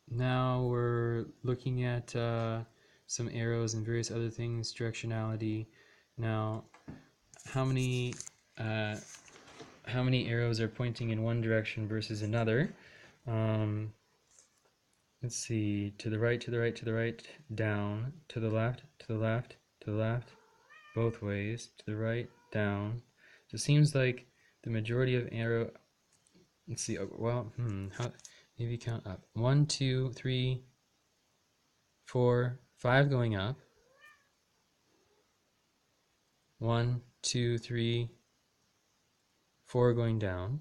now we're looking at some arrows and various other things, directionality. Now, how many arrows are pointing in one direction versus another? Let's see, to the right, down, to the left, both ways, to the right, down. So it seems like the majority of arrow, let's see, well, maybe count up. 1, 2, 3, 4, 5 going up. 1, 2, 3, 4 going down.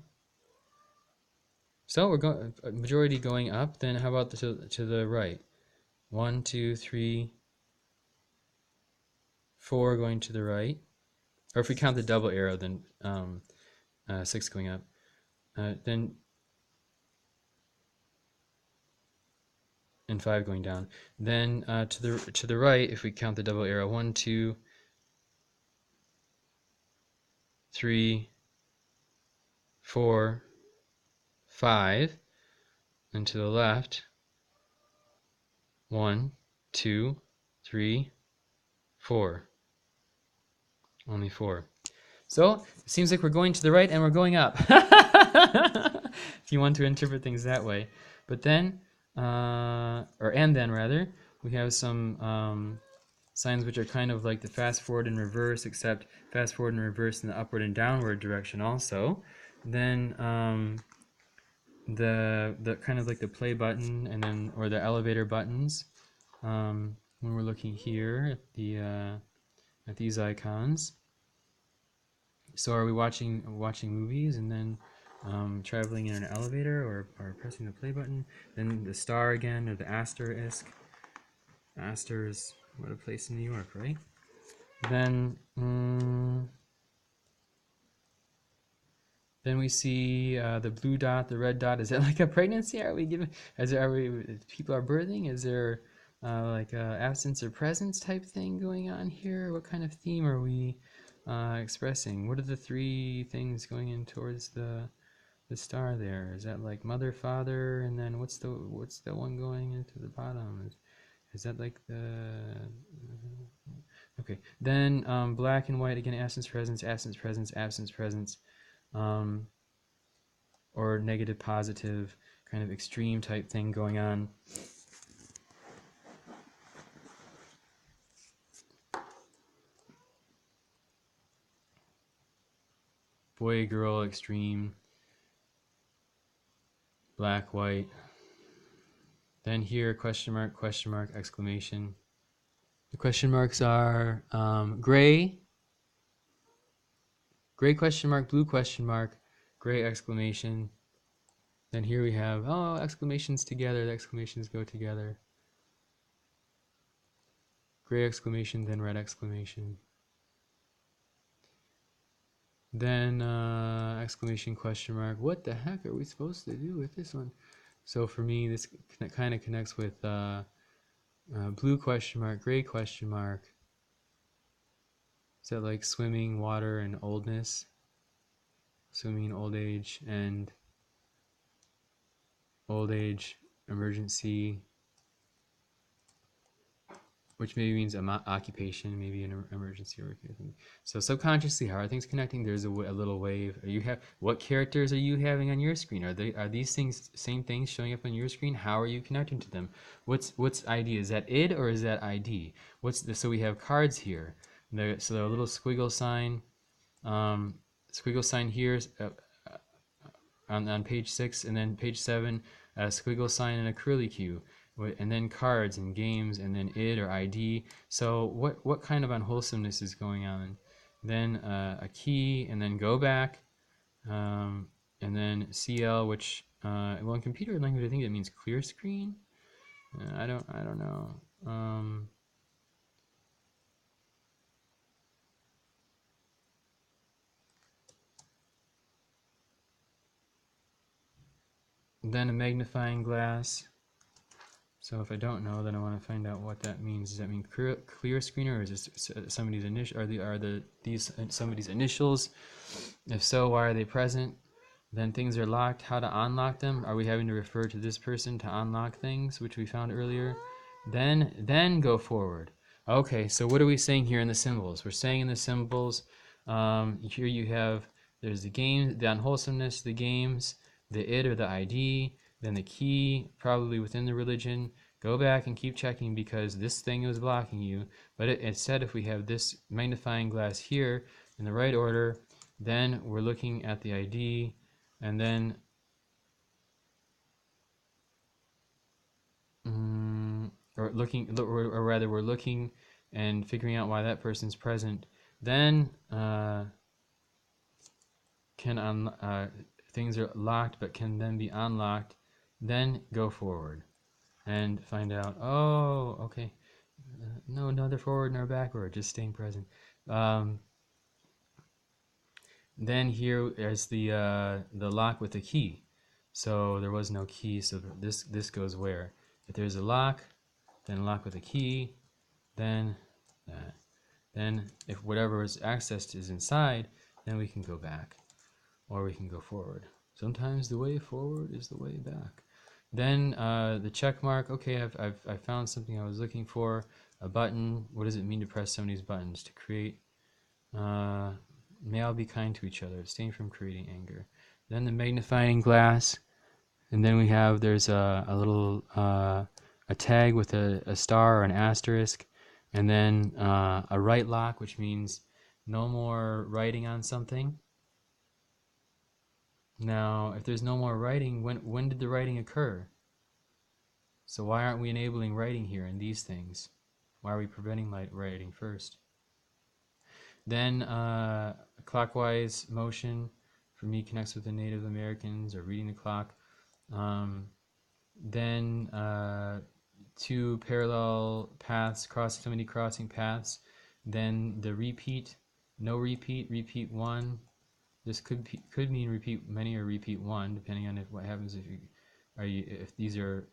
So we're going majority going up. Then how about to the right? 1, 2, 3, 4 going to the right. Or if we count the double arrow, then 6 going up. Then and 5 going down. Then to the right, if we count the double arrow, 1, 2, 3, 4, 5. And to the left, 1, 2, 3, 4. Only 4. So it seems like we're going to the right and we're going up. If you want to interpret things that way. But then, rather, we have some signs which are kind of like the fast forward and reverse, except fast forward and reverse in the upward and downward direction also. Then the kind of like the play button, and then or the elevator buttons. When we're looking here at the at these icons. So are we watching movies and then traveling in an elevator, or pressing the play button? Then the star again, or the asterisk. Astor is what, a place in New York, right? Then then we see the blue dot, the red dot. Is that like a pregnancy? Are we people are birthing? Is there like a absence or presence type thing going on here? What kind of theme are we expressing? What are the three things going in towards the star there? Is that like mother, father, and then what's the one going into the bottom? Is that like the okay? Then black and white again. Absence, presence, absence, presence, absence, presence. Or negative, positive. kind of extreme type thing going on. Boy, girl, extreme, black, white. Then here, question mark, exclamation. The question marks are gray, question mark, blue question mark, gray exclamation. Then here we have, exclamations together, the exclamations go together. Gray exclamation, then red exclamation. Then exclamation, question mark. What the heck are we supposed to do with this one? So for me, this kind of connects with blue question mark, gray question mark. Is that like swimming, water, and oldness? Swimming in old age, and old age, emergency, which maybe means occupation, maybe an emergency or something. So subconsciously, how are things connecting? There's a little wave. What characters are you having on your screen? Are these things same things showing up on your screen? How are you connecting to them? What's ID? Is that id or is that ID? So we have cards here. So the little squiggle sign here on page 6, and then page 7, a squiggle sign and a curly Q, and then cards and games, and then id or ID. So what kind of unwholesomeness is going on? Then a key, and then go back, and then CL, which in computer language I think it means clear screen. I don't know. Then a magnifying glass. So if I don't know, then I want to find out what that means. Does that mean clear screen, or is this somebody's initial? Are these somebody's initials? If so, why are they present? Then things are locked. How to unlock them? Are we having to refer to this person to unlock things, which we found earlier? Then go forward. Okay, so what are we saying here in the symbols? We're saying in the symbols, here you have, there's the game, the unwholesomeness, the games, the id or the ID, then the key, probably within the religion. Go back and keep checking because this thing was blocking you. But instead, if we have this magnifying glass here in the right order, then we're looking at the ID, and then we're looking and figuring out why that person's present. Then things are locked but can then be unlocked. Then go forward and find out, oh, okay, no, neither forward nor backward, just staying present. Then here is the lock with the key. So there was no key, so this goes where? If there's a lock, then lock with a key, then that. Then if whatever is accessed is inside, then we can go back, or we can go forward. Sometimes the way forward is the way back. Then the check mark. Okay, I found something I was looking for. A button. What does it mean to press some of these buttons? To create. May all be kind to each other. Abstain from creating anger. Then the magnifying glass. And then we have, there's a little a tag with a star or an asterisk, and then a right lock, which means no more writing on something. Now, if there's no more writing, when did the writing occur? So why aren't we enabling writing here in these things? Why are we preventing writing first? Then clockwise motion, for me, connects with the Native Americans, or reading the clock. Then two parallel paths, somebody crossing paths. Then the repeat, no repeat, repeat one. This could mean repeat many or repeat one, depending on what happens if these are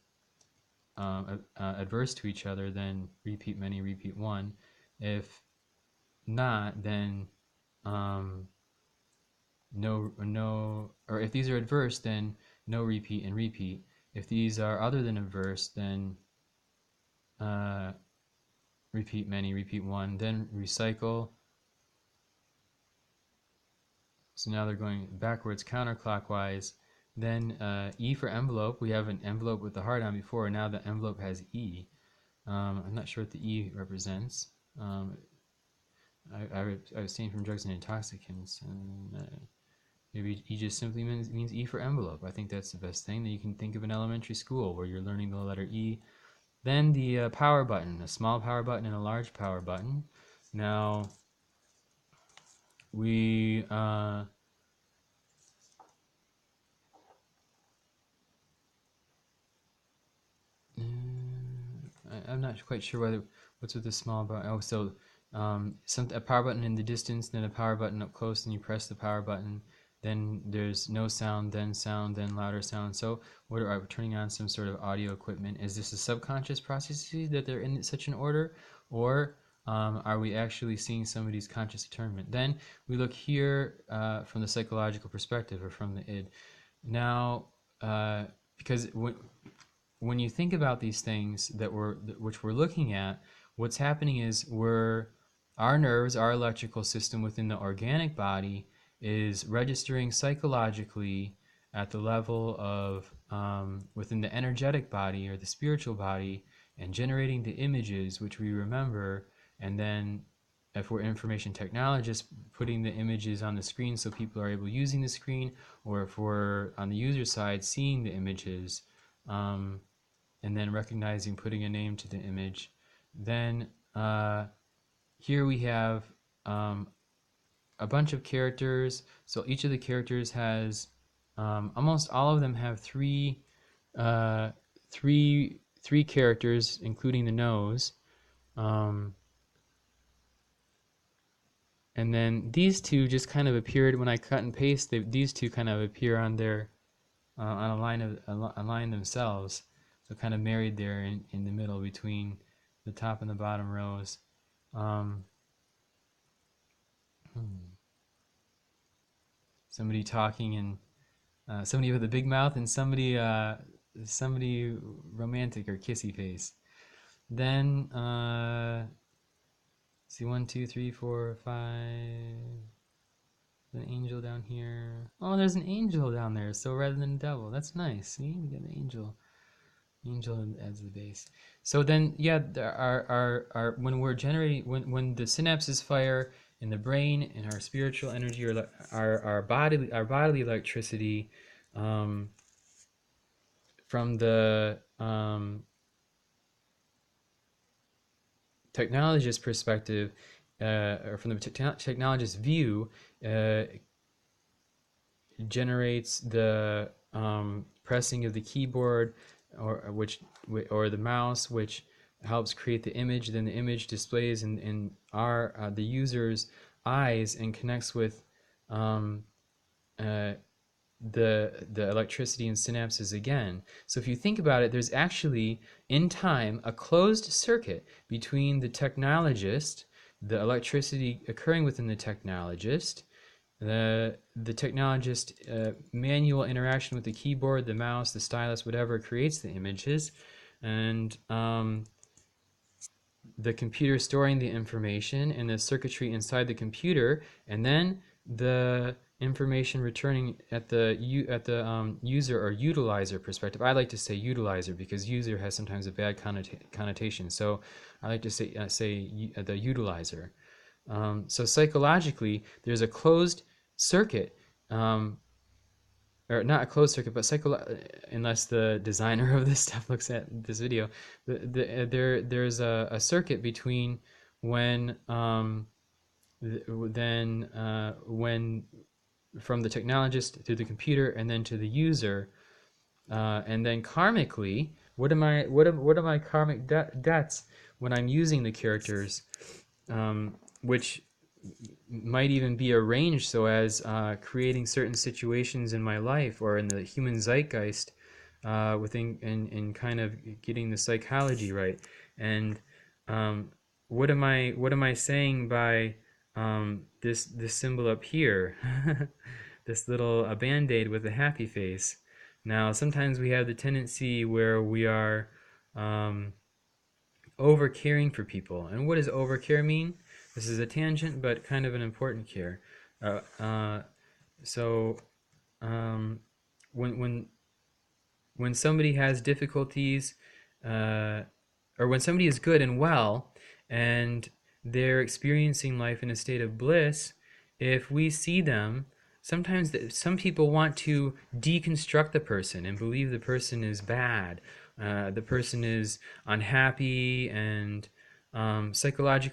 adverse to each other. Then repeat many, repeat one. If not, then no, or if these are adverse, then no repeat and repeat. If these are other than adverse, then repeat many, repeat one, then recycle. So now they're going backwards counterclockwise, Then E for envelope. We have an envelope with the heart on before. Now the envelope has E. I'm not sure what the E represents. I abstain from drugs and intoxicants. And, maybe E just simply means E for envelope. I think that's the best thing. That you can think of in elementary school where you're learning the letter E. Then the power button, a small power button and a large power button. Now we I'm not quite sure what's with the small button. Oh, so a power button in the distance, then a power button up close, and you press the power button. Then there's no sound, then louder sound. So what are we turning on some sort of audio equipment? Is this a subconscious process that they're in such an order, or are we actually seeing somebody's conscious attunement? Then we look here from the psychological perspective, or from the id. Now, because when you think about these things which we're looking at, what's happening is our nerves, our electrical system within the organic body is registering psychologically at the level of within the energetic body or the spiritual body, and generating the images which we remember, and then if we're information technologists, putting the images on the screen so people are able using the screen, or if we're on the user side seeing the images, and then recognizing, putting a name to the image. Then here we have a bunch of characters. So each of the characters has, almost all of them have three characters, including the nose. And then these two just kind of appeared when I cut and paste. These two kind of appear on their on a line themselves. So kind of married there in the middle between the top and the bottom rows. Somebody talking, and somebody with a big mouth, and somebody romantic or kissy face. Then see, 1, 2, 3, 4, 5. There's an angel down here. Oh, there's an angel down there. So rather than a devil, that's nice. See, we got an angel. Angel as the base. So then, yeah, our when we're generating, when the synapses fire in the brain, and our spiritual energy, or our bodily electricity, from the technologist perspective, or from the technologist view, generates the pressing of the keyboard, or the mouse, which helps create the image. Then the image displays in the user's eyes and connects with the electricity and synapses again. So if you think about it, there's actually in time a closed circuit between the technologist, the electricity occurring within the technologist, the technologist manual interaction with the keyboard, the mouse, the stylus, whatever creates the images, and the computer storing the information, and the circuitry inside the computer, and then the information returning at the user or utilizer perspective. I like to say utilizer because user has sometimes a bad connotation, so I like to say the utilizer. So psychologically, there's a closed circuit, or not a closed circuit, but unless the designer of this stuff looks at this video, there's a circuit between when when from the technologist to the computer and then to the user, and then karmically, what are my karmic debts when I'm using the characters, which might even be arranged so as creating certain situations in my life or in the human zeitgeist, within and kind of getting the psychology right. And what am I saying by this symbol up here? This little a band-aid with a happy face. Now sometimes we have the tendency where we are over caring for people. And what does over care mean? This is a tangent, but kind of an important care. So when somebody has difficulties, or when somebody is good and well, and they're experiencing life in a state of bliss, if we see them, sometimes some people want to deconstruct the person and believe the person is bad, the person is unhappy and psychologically